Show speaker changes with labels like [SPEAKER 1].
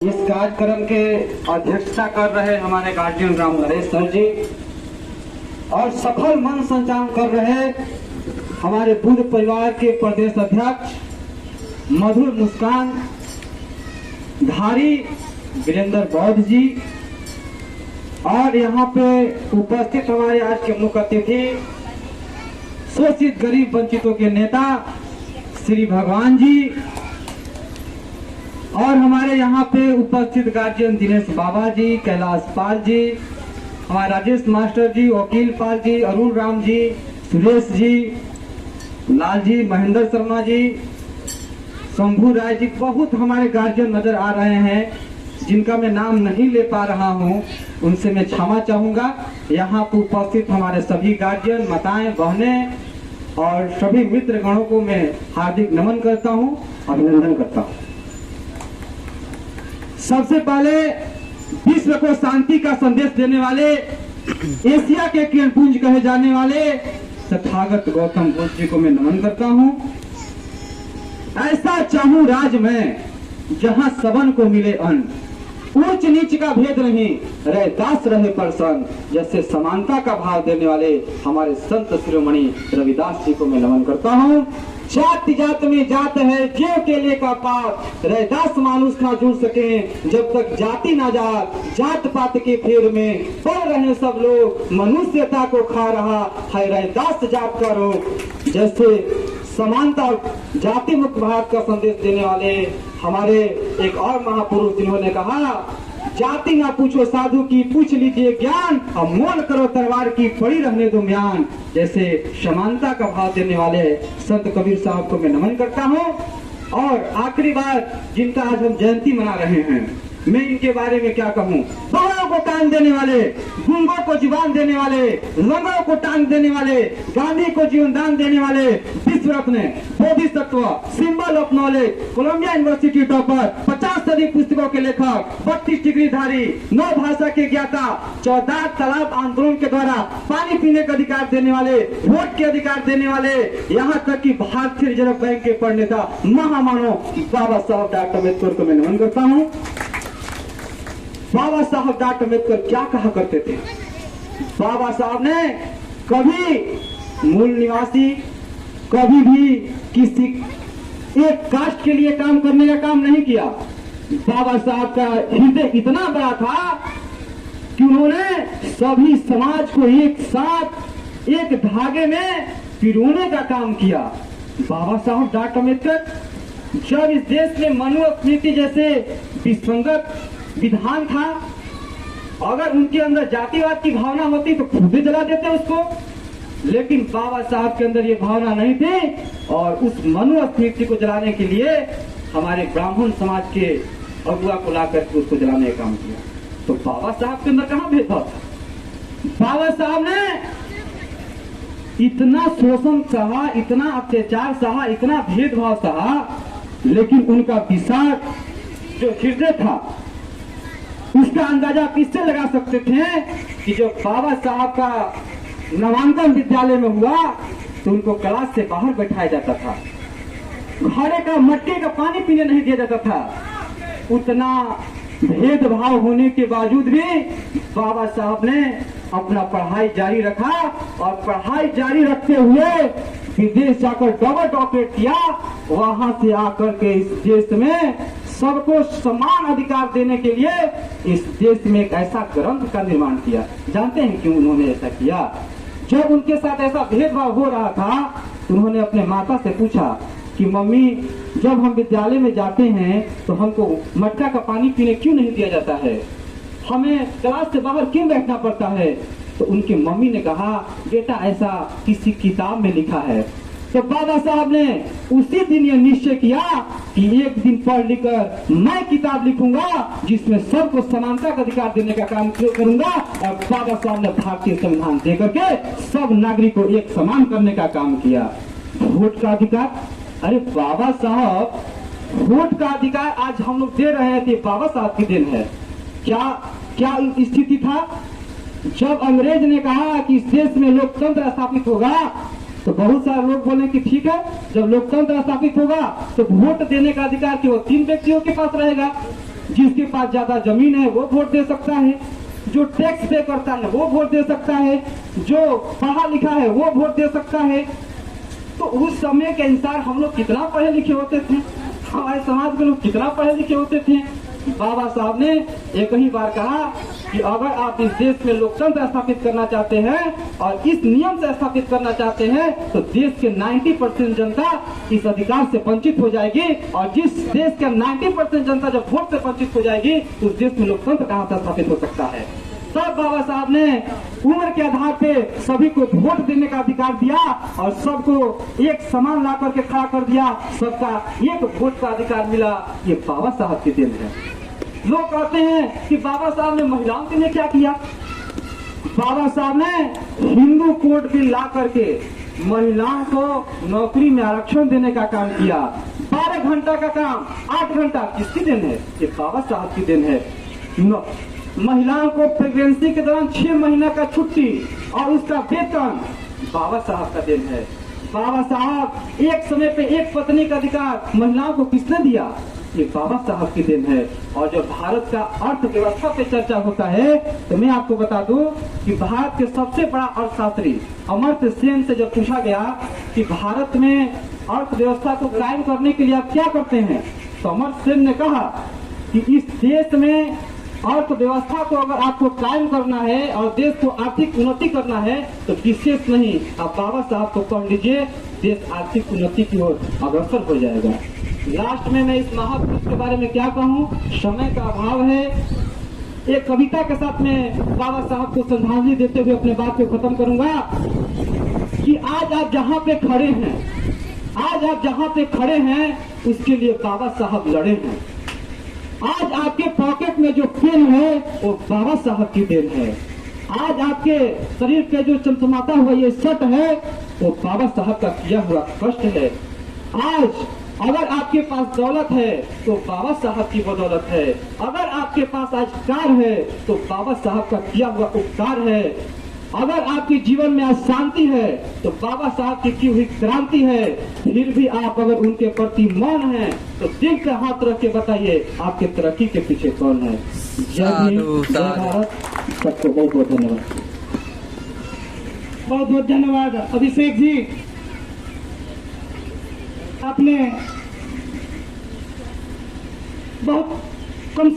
[SPEAKER 1] इस कार्यक्रम के अध्यक्षता कर रहे हमारे गार्जियन राम नरेश सर जी और सफल मन संचालन कर रहे हमारे बुद्ध परिवार के प्रदेश अध्यक्ष मधुर मुस्कान धारी वीरेंद्र बौद्ध जी और यहाँ पे उपस्थित हमारे आज के मुख्य अतिथि शोषित गरीब वंचितों के नेता श्री भगवान जी और हमारे यहाँ पे उपस्थित गार्जियन दिनेश बाबा जी, कैलाश पाल जी, हमारे राजेश मास्टर जी, वकील पाल जी, अरुण राम जी, सुरेश जी, लाल जी, महेंद्र शर्मा जी, शंभू राय जी, बहुत हमारे गार्जियन नजर आ रहे हैं जिनका मैं नाम नहीं ले पा रहा हूं, उनसे मैं क्षमा चाहूंगा। यहाँ पर उपस्थित हमारे सभी गार्जियन, माताएं, बहनें और सभी मित्र गणों को मैं हार्दिक नमन करता हूं, अभिनंदन करता हूं। सबसे पहले विश्व को शांति का संदेश देने वाले, एशिया के किरणपुंज कहे जाने वाले तथागत गौतम बुद्ध जी को मैं नमन करता हूं। ऐसा चाहूं राज में जहां सबन को मिले अन्न, ऊंच नीच का भेद नहीं, रहे दास रहे प्रसन्न, जैसे समानता का भाव देने वाले हमारे संत शिरोमणि रविदास जी को मैं नमन करता हूं। जाति जात में जात है जीव के लिए का पाप, रैदास मानुष ना जुड़ सके जब तक जाति ना जात, जात पात के फेर में पड़ रहे सब लोग, मनुष्यता को खा रहा है रैदास जात का रोग। जैसे समानता और जाति मुक्त भारत का संदेश देने वाले हमारे एक और महापुरुष जिन्होंने कहा, जाति ना पूछो साधु की, पूछ लीजिए ज्ञान, और मोल करो तलवार की, पड़ी रहने दो म्यान। जैसे समानता का भाव देने वाले संत कबीर साहब को मैं नमन करता हूँ। और आखिरी बात, जिनका आज हम जयंती मना रहे हैं, मैं इनके बारे में क्या कहूँ। बड़ों को कान देने वाले, गूंगों को जुबान देने वाले, लंगड़ों को टांग देने वाले, गांधी को जीवन दान देने वाले, विश्व रत्न, बोधिसत्व, symbol of knowledge, Columbia University topper, 50 से अधिक पुस्तकों के लेखक, 32 डिग्री धारी, 9 भाषा के ज्ञाता, 14 तालाब आंदोलन के द्वारा पानी पीने का अधिकार देने वाले, वोट के अधिकार देने वाले, यहाँ तक कि भारतीय रिजर्व बैंक के प्रणेता महामानव बाबा साहब डॉक्टर अम्बेडकर को मैं नमन करता हूँ। बाबा साहब डॉक्टर अम्बेडकर क्या कहा करते थे? बाबा साहब ने कभी मूल निवासी, कभी भी किसी एक कास्ट के लिए काम करने का काम नहीं किया। बाबा साहब का हृदय इतना बड़ा था कि उन्होंने सभी समाज को एक साथ एक धागे में पिरोने का काम किया। बाबा साहब डॉक्टर अम्बेडकर जब इस देश में मनुस्मृति जैसे विसंगत विधान था, अगर उनके अंदर जातिवाद की भावना होती तो खुद जला देते उसको, लेकिन बाबा साहब के अंदर ये भावना नहीं थी और उस मनुस्मृति को जलाने के लिए हमारे ब्राह्मण समाज के अगुआ को ला करके उसको जलाने का काम किया। तो बाबा साहब के अंदर कहाँ भेदभाव था? बाबा साहब ने इतना शोषण सहा, इतना अत्याचार सहा, इतना भेदभाव सहा, लेकिन उनका विशाल जो हृदय था उसका अंदाजा किससे लगा सकते थे कि जब बाबा साहब का नामांकन विद्यालय में हुआ तो उनको क्लास से बाहर बैठाया जाता था, घड़े का मटके का पानी पीने नहीं दिया जाता था। उतना भेदभाव होने के बावजूद भी बाबा साहब ने अपना पढ़ाई जारी रखा और पढ़ाई जारी रखते हुए विदेश जाकर डबल डॉक्टरेट किया। वहां से आकर के इस देश में सबको समान अधिकार देने के लिए इस देश में एक ऐसा ग्रंथ का निर्माण किया। जानते हैं क्यों उन्होंने ऐसा किया? जब उनके साथ ऐसा भेदभाव हो रहा था तो उन्होंने अपने माता से पूछा कि मम्मी, जब हम विद्यालय में जाते हैं तो हमको मटका का पानी पीने क्यों नहीं दिया जाता है, हमें क्लास से बाहर क्यों बैठना पड़ता है? तो उनकी मम्मी ने कहा, बेटा ऐसा किसी किताब में लिखा है। तो बाबा साहब ने उसी दिन यह निश्चय किया कि एक दिन पढ़ लिख कर मैं किताब लिखूंगा जिसमें सबको समानता का अधिकार देने का काम करूंगा। और बाबा साहब ने भारतीय संविधान देकर के सब नागरिक को एक समान करने का काम किया। वोट का अधिकार, अरे बाबा साहब वोट का अधिकार आज हम लोग दे रहे हैं, बाबा साहब की देन है। क्या स्थिति था जब अंग्रेज ने कहा कि इस देश में लोकतंत्र स्थापित होगा तो बहुत सारे लोग बोले कि ठीक है, जब लोकतंत्र स्थापित होगा तो वोट देने का अधिकार केवल 3 व्यक्तियों के पास रहेगा। जिसके पास ज्यादा जमीन है वो वोट दे सकता है, जो टैक्स पे करता है वो वोट दे सकता है, जो पढ़ा लिखा है वो वोट दे सकता है। तो उस समय के इंसान हम लोग कितना पढ़े लिखे होते थे, हमारे समाज के लोग कितना पढ़े लिखे होते थे। बाबा साहब ने एक ही बार कहा कि अगर आप इस देश में लोकतंत्र स्थापित करना चाहते हैं और इस नियम से स्थापित करना चाहते हैं तो देश के 90% जनता इस अधिकार से वंचित हो जाएगी, और जिस देश के 90% जनता जब वोट से वंचित हो जाएगी उस देश में लोकतंत्र कहां से स्थापित हो सकता है। तब बाबा साहब ने उम्र के आधार पे सभी को वोट देने का अधिकार दिया और सबको एक समान ला करके खड़ा कर दिया, सबका एक वोट का अधिकार मिला। ये बाबा साहब की देन है। लोग कहते हैं कि बाबा साहब ने महिलाओं के लिए क्या किया। बाबा साहब ने हिंदू कोड बिल ला करके महिलाओं को नौकरी में आरक्षण देने का काम किया। 12 घंटा का काम 8 घंटा किसकी देन है? ये बाबा साहब की देन है। महिलाओं को प्रेगनेंसी के दौरान 6 महीना का छुट्टी और उसका वेतन बाबा साहब का देन है। बाबा साहब एक समय पे एक पत्नी का अधिकार महिलाओं को किसने दिया? ये बाबा साहब की देन है। और जब भारत का अर्थव्यवस्था पे चर्चा होता है तो मैं आपको बता दूं कि भारत के सबसे बड़ा अर्थशास्त्री अमर्त्य सेन से जब पूछा गया कि भारत में अर्थव्यवस्था को कायम करने के लिए आप क्या करते हैं, तो अमर्त्य सेन ने कहा कि इस देश में अर्थव्यवस्था को अगर आपको कायम करना है और देश को आर्थिक उन्नति करना है तो विशेष नहीं, आप बाबा साहब को पढ़ लीजिए, देश आर्थिक उन्नति की ओर अग्रसर हो जाएगा। लास्ट में मैं इस महापुरुष के बारे में क्या कहूँ, समय का अभाव है। एक कविता के साथ में बाबा साहब को श्रद्धांजलि देते हुए अपने बात को खत्म करूंगा कि आज आप जहाँ पे खड़े हैं, आज आप जहाँ पे खड़े हैं उसके लिए बाबा साहब लड़े हैं। आज आपके पॉकेट में जो पेन है वो बाबा साहब की देन है। आज आपके शरीर पे जो चमचमाता हुआ ये शर्ट है वो बाबा साहब का किया हुआ कष्ट है। आज अगर आपके पास दौलत है तो बाबा साहब की बदौलत है। अगर आपके पास आज कार है तो बाबा साहब का किया हुआ उपकार है। अगर आपके जीवन में आज शांति है तो बाबा साहब की हुई क्रांति है। फिर भी आप अगर उनके प्रति मौन हैं तो दिल पे हाथ रख के बताइए आपके तरक्की के पीछे कौन है। जय हिंद, जय भारत। सबको बहुत बहुत धन्यवाद।
[SPEAKER 2] बहुत बहुत धन्यवाद अभिषेक जी, आपने बहुत कम